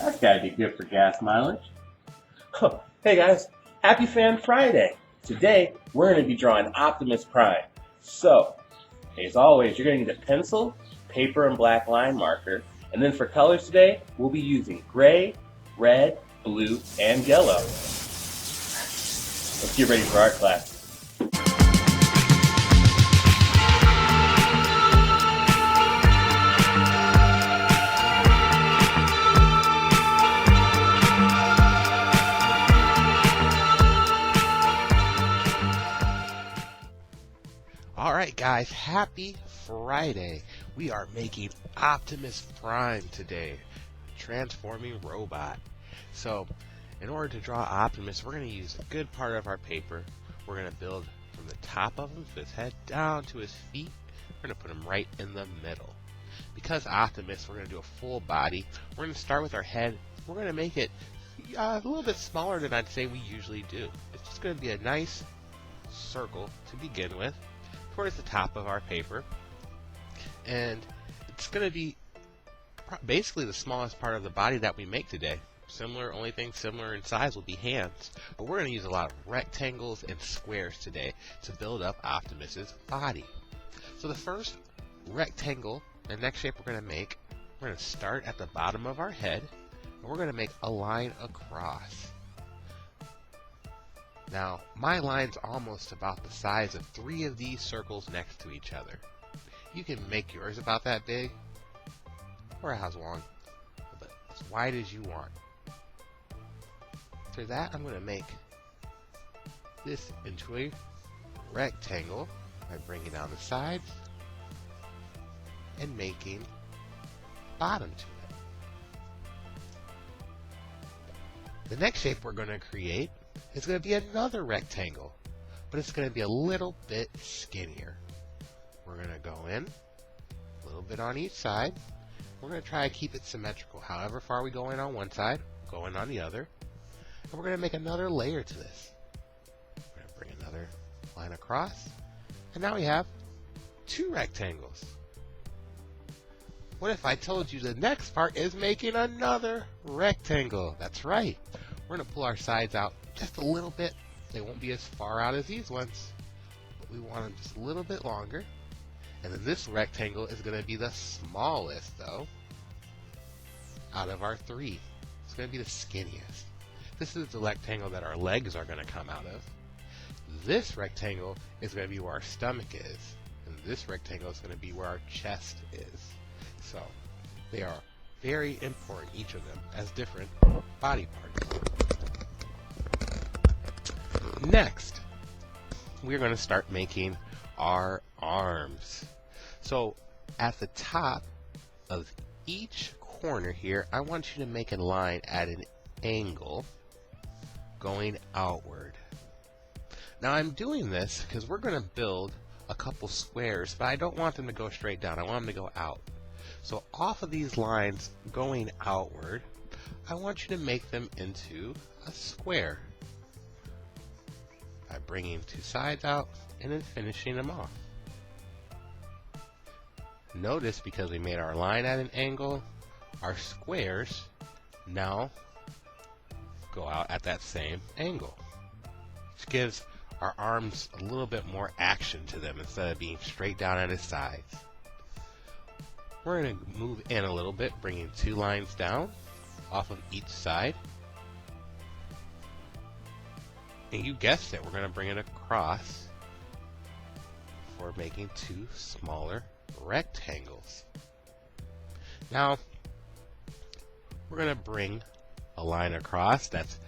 That's gotta be good for gas mileage. Hey guys, happy Fan Friday! Today we're going to be drawing Optimus Prime. So, as always, you're going to need a pencil, paper, and black line marker. And then for colors today, we'll be using gray, red, blue, and yellow. Let's get ready for art class. Alright guys, happy Friday. We are making Optimus Prime today, transforming robot. So, in order to draw Optimus, we're going to use a good part of our paper. We're going to build from the top of him, his head, down to his feet. We're going to put him right in the middle. Because Optimus, we're going to do a full body. We're going to start with our head. We're going to make it a little bit smaller than I'd say we usually do. It's just going to be a nice circle to begin with, towards the top of our paper, and it's going to be basically the smallest part of the body that we make today. Only thing similar in size will be hands, but we're going to use a lot of rectangles and squares today to build up Optimus's body. So the first rectangle and next shape we're going to make, we're going to start at the bottom of our head, and we're going to make a line across. Now, my line's almost about the size of 3 of these circles next to each other. You can make yours about that big, or as long, but as wide as you want. After that, I'm going to make this into a rectangle by bringing down the sides and making bottom to it. The next shape we're going to create is going to be another rectangle, but it's going to be a little bit skinnier. We're going to go in a little bit on each side. We're going to try to keep it symmetrical. However far we go in on one side, go in on the other. And we're going to make another layer to this. We're going to bring another line across. And now we have 2 rectangles. What if I told you the next part is making another rectangle? That's right. We're going to pull our sides out just a little bit. They won't be as far out as these ones, but we want them just a little bit longer. And then this rectangle is going to be the smallest, though, out of our 3. It's going to be the skinniest. This is the rectangle that our legs are going to come out of. This rectangle is going to be where our stomach is, and this rectangle is going to be where our chest is. So they are very important, each of them, as different body parts. Next, we're going to start making our arms. So at the top of each corner here, I want you to make a line at an angle going outward. Now I'm doing this because we're going to build a couple squares, but I don't want them to go straight down. I want them to go out. So off of these lines going outward, I want you to make them into a square by bringing 2 sides out and then finishing them off. Notice, because we made our line at an angle, our squares now go out at that same angle, which gives our arms a little bit more action to them instead of being straight down at his sides. We're going to move in a little bit, bringing 2 lines down off of each side. And you guessed it, we're going to bring it across for making 2 smaller rectangles. Now, we're going to bring a line across that's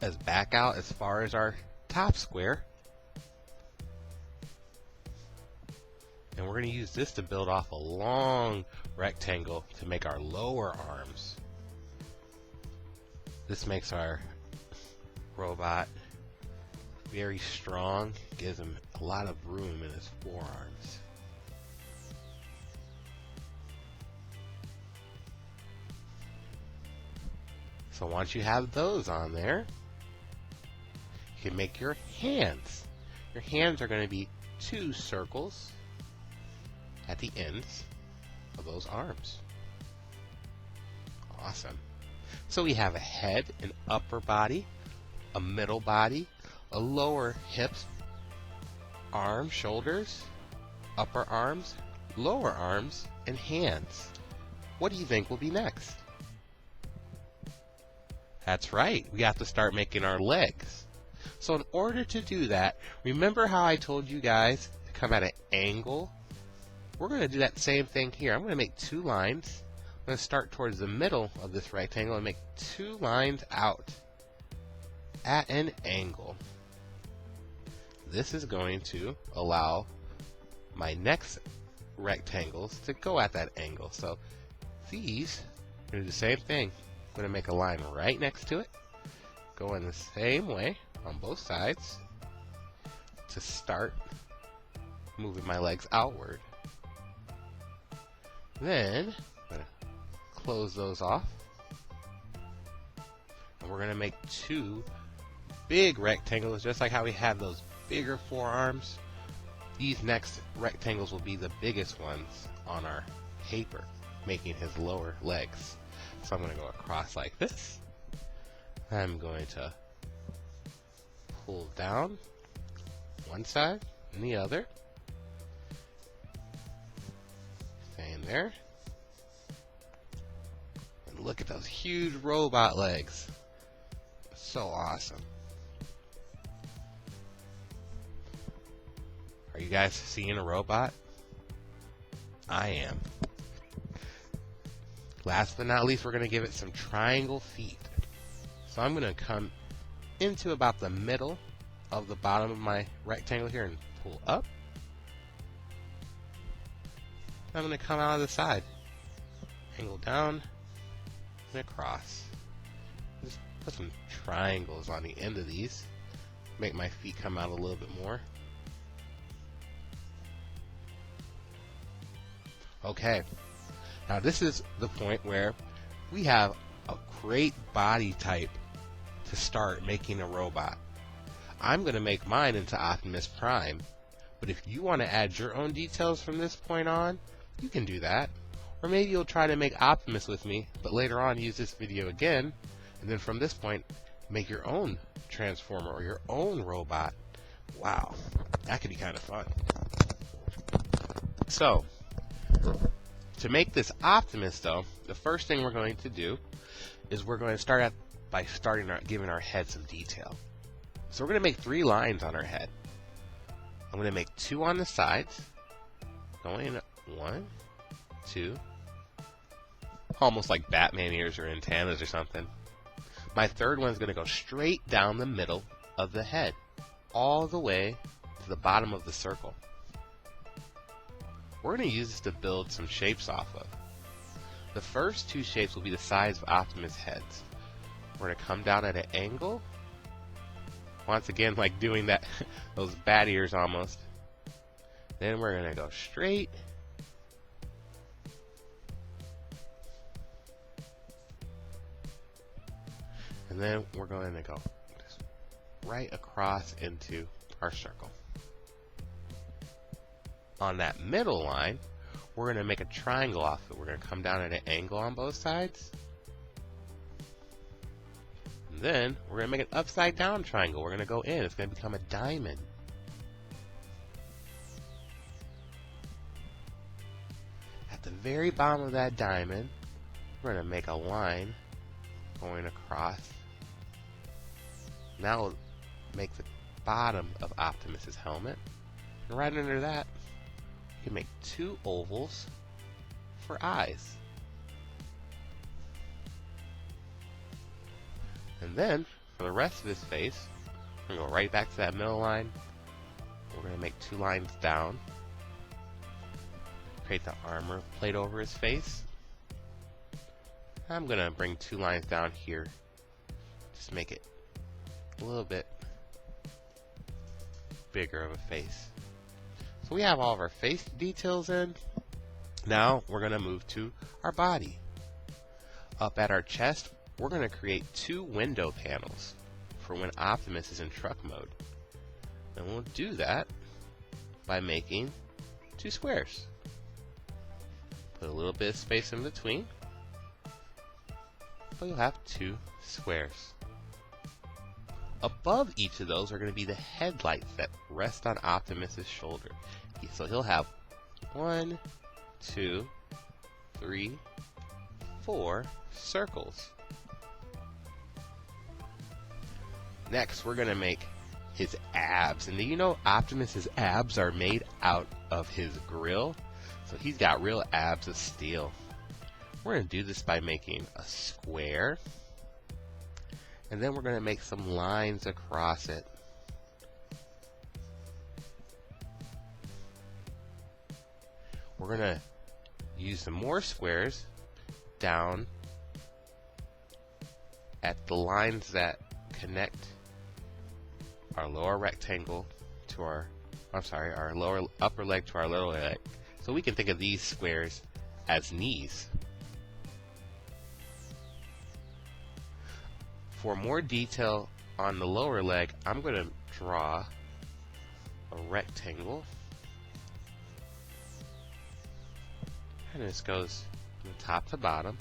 as back out as far as our top square. And we're going to use this to build off a long rectangle to make our lower arms. This makes our robot very strong, gives him a lot of room in his forearms. So once you have those on there, you can make your hands. Your hands are going to be 2 circles at the ends of those arms. Awesome. So we have a head, an upper body, a middle body, a lower hips, arms, shoulders, upper arms, lower arms, and hands. What do you think will be next? That's right, we have to start making our legs. So in order to do that, remember how I told you guys to come at an angle? We're going to do that same thing here. I'm going to make 2 lines. I'm going to start towards the middle of this rectangle and make 2 lines out at an angle. This is going to allow my next rectangles to go at that angle. So these, I'm going to do the same thing. I'm going to make a line right next to it, go in the same way on both sides to start moving my legs outward. Then I'm going to close those off, and we're going to make 2 big rectangles, just like how we had those bigger forearms. These next rectangles will be the biggest ones on our paper, making his lower legs. So I'm going to go across like this. I'm going to pull down one side and the other. Staying there. And look at those huge robot legs. So awesome. Are you guys seeing a robot? I am. Last but not least, we're going to give it some triangle feet. So I'm going to come into about the middle of the bottom of my rectangle here and pull up. I'm going to come out of the side, angle down, and across. Just put some triangles on the end of these, make my feet come out a little bit more. Okay, now this is the point where we have a great body type to start making a robot. I'm going to make mine into Optimus Prime, but if you want to add your own details from this point on, you can do that. Or maybe you'll try to make Optimus with me, but later on use this video again, and then from this point, make your own Transformer or your own robot. Wow, that could be kind of fun. So, to make this Optimus though, the first thing we're going to do is we're going to start by giving our head some detail. So we're going to make 3 lines on our head. I'm going to make 2 on the sides, going 1, 2, almost like Batman ears or antennas or something. My third one is going to go straight down the middle of the head, all the way to the bottom of the circle. We're going to use this to build some shapes off of. The first 2 shapes will be the size of Optimus heads. We're going to come down at an angle. Once again, like doing that, those bat ears almost. Then we're going to go straight. And then we're going to go just right across into our circle. On that middle line, we're going to make a triangle off it. We're going to come down at an angle on both sides. And then we're going to make an upside down triangle. We're going to go in. It's going to become a diamond. At the very bottom of that diamond, we're going to make a line going across. Now we'll make the bottom of Optimus's helmet. And right under that, you can make 2 ovals for eyes. And then, for the rest of his face, we're going to go right back to that middle line. We're going to make 2 lines down. Create the armor plate over his face. I'm going to bring 2 lines down here. Just make it a little bit bigger of a face. So we have all of our face details in. Now we're going to move to our body. Up at our chest, we're going to create 2 window panels for when Optimus is in truck mode. And we'll do that by making 2 squares. Put a little bit of space in between. but you'll have 2 squares. Above each of those are going to be the headlights that rest on Optimus's shoulder. So he'll have 1, 2, 3, 4 circles. Next, we're going to make his abs. And do you know Optimus's abs are made out of his grill? So he's got real abs of steel. We're going to do this by making a square. And then we're going to make some lines across it. We're going to use some more squares down at the lines that connect our lower rectangle to our upper leg to our lower leg. So we can think of these squares as knees. For more detail on the lower leg, I'm going to draw a rectangle. And this goes from top to bottom.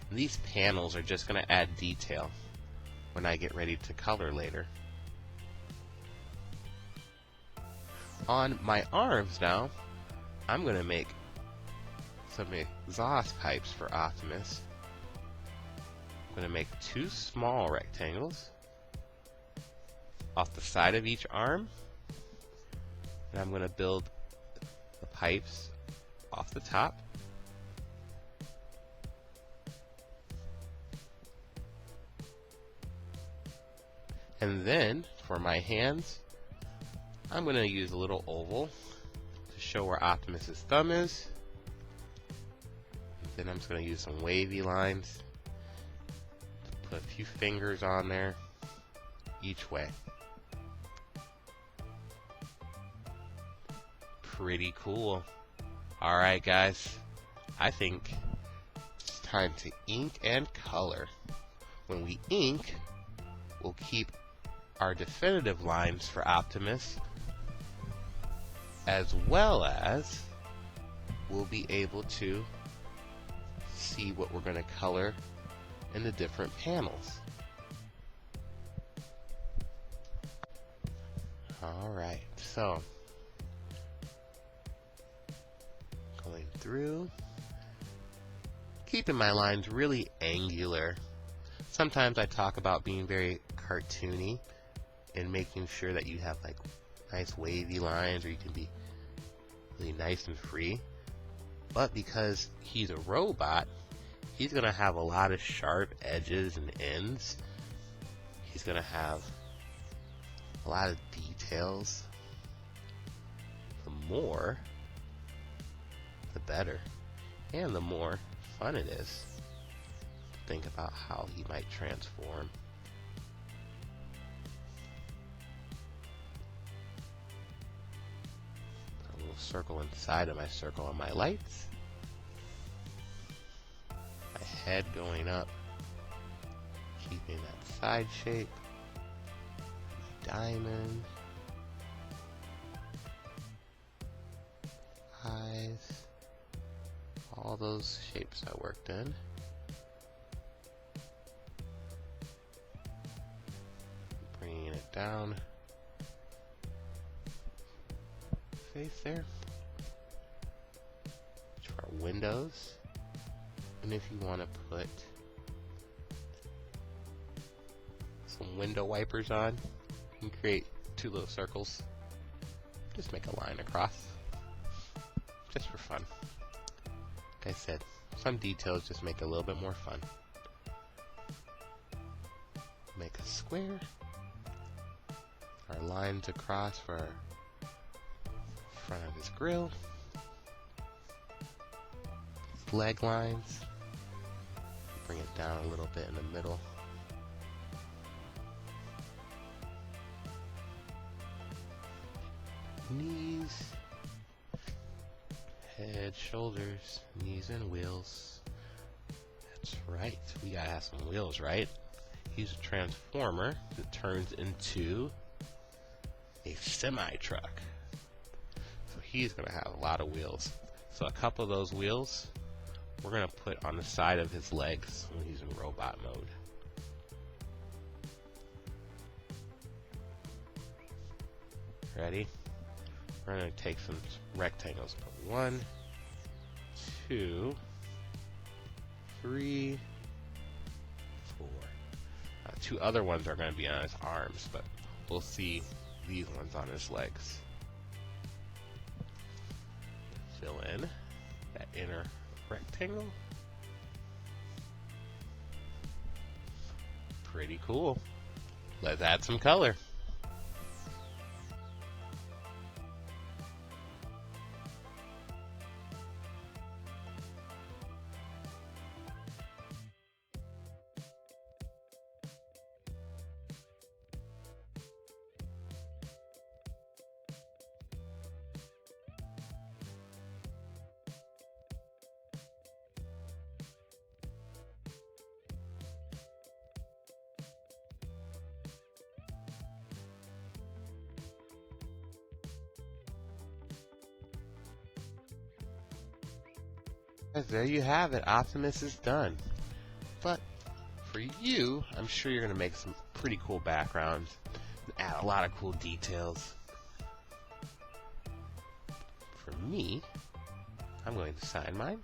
And these panels are just going to add detail when I get ready to color later. On my arms now, I'm going to make some exhaust pipes for Optimus. I'm going to make 2 small rectangles off the side of each arm, and I'm going to build the pipes off the top. And then for my hands, I'm going to use a little oval to show where Optimus's thumb is. And then I'm just going to use some wavy lines to put a few fingers on there each way. Pretty cool. Alright guys, I think it's time to ink and color. When we ink, we'll keep our definitive lines for Optimus, as well as we'll be able to see what we're going to color in the different panels. Alright, so going through, keeping my lines really angular. Sometimes I talk about being very cartoony and making sure that you have like nice wavy lines, or you can be really nice and free. But because he's a robot, he's going to have a lot of sharp edges and ends. He's going to have a lot of details. The more, the better. And the more fun it is to think about how he might transform. Circle inside of my circle on my lights. My head going up, keeping that side shape. My diamond. Eyes. All those shapes I worked in. Bringing it down. Face there. To our windows, and if you want to put some window wipers on, you can create 2 little circles. Just make a line across, just for fun. Like I said, some details just make it a little bit more fun. Make a square. Our lines across for our front of his grill, his leg lines, bring it down a little bit in the middle. Knees, head, shoulders, knees and wheels. That's right, we gotta have some wheels, right? He's a transformer that turns into a semi-truck. He's going to have a lot of wheels. So a couple of those wheels we're going to put on the side of his legs when he's in robot mode. Ready? We're going to take some rectangles. Put 1, 2, 3, 4. 2 other ones are going to be on his arms, but we'll see these ones on his legs. Fill in that inner rectangle. Pretty cool. Let's add some color. There you have it. Optimus is done. But for you, I'm sure you're going to make some pretty cool backgrounds and add a lot of cool details. For me, I'm going to sign mine.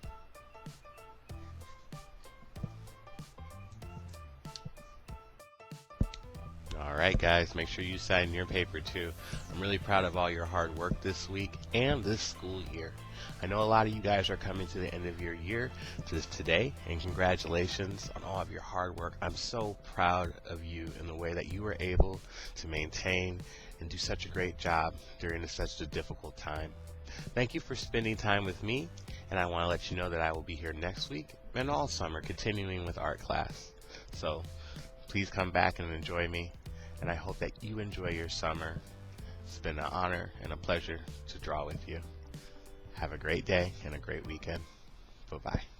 Alright guys, make sure you sign your paper too. I'm really proud of all your hard work this week and this school year. I know a lot of you guys are coming to the end of your year today, and congratulations on all of your hard work. I'm so proud of you in the way that you were able to maintain and do such a great job during such a difficult time. Thank you for spending time with me, and I want to let you know that I will be here next week and all summer continuing with art class. So please come back and enjoy me, and I hope that you enjoy your summer. It's been an honor and a pleasure to draw with you. Have a great day and a great weekend. Bye-bye.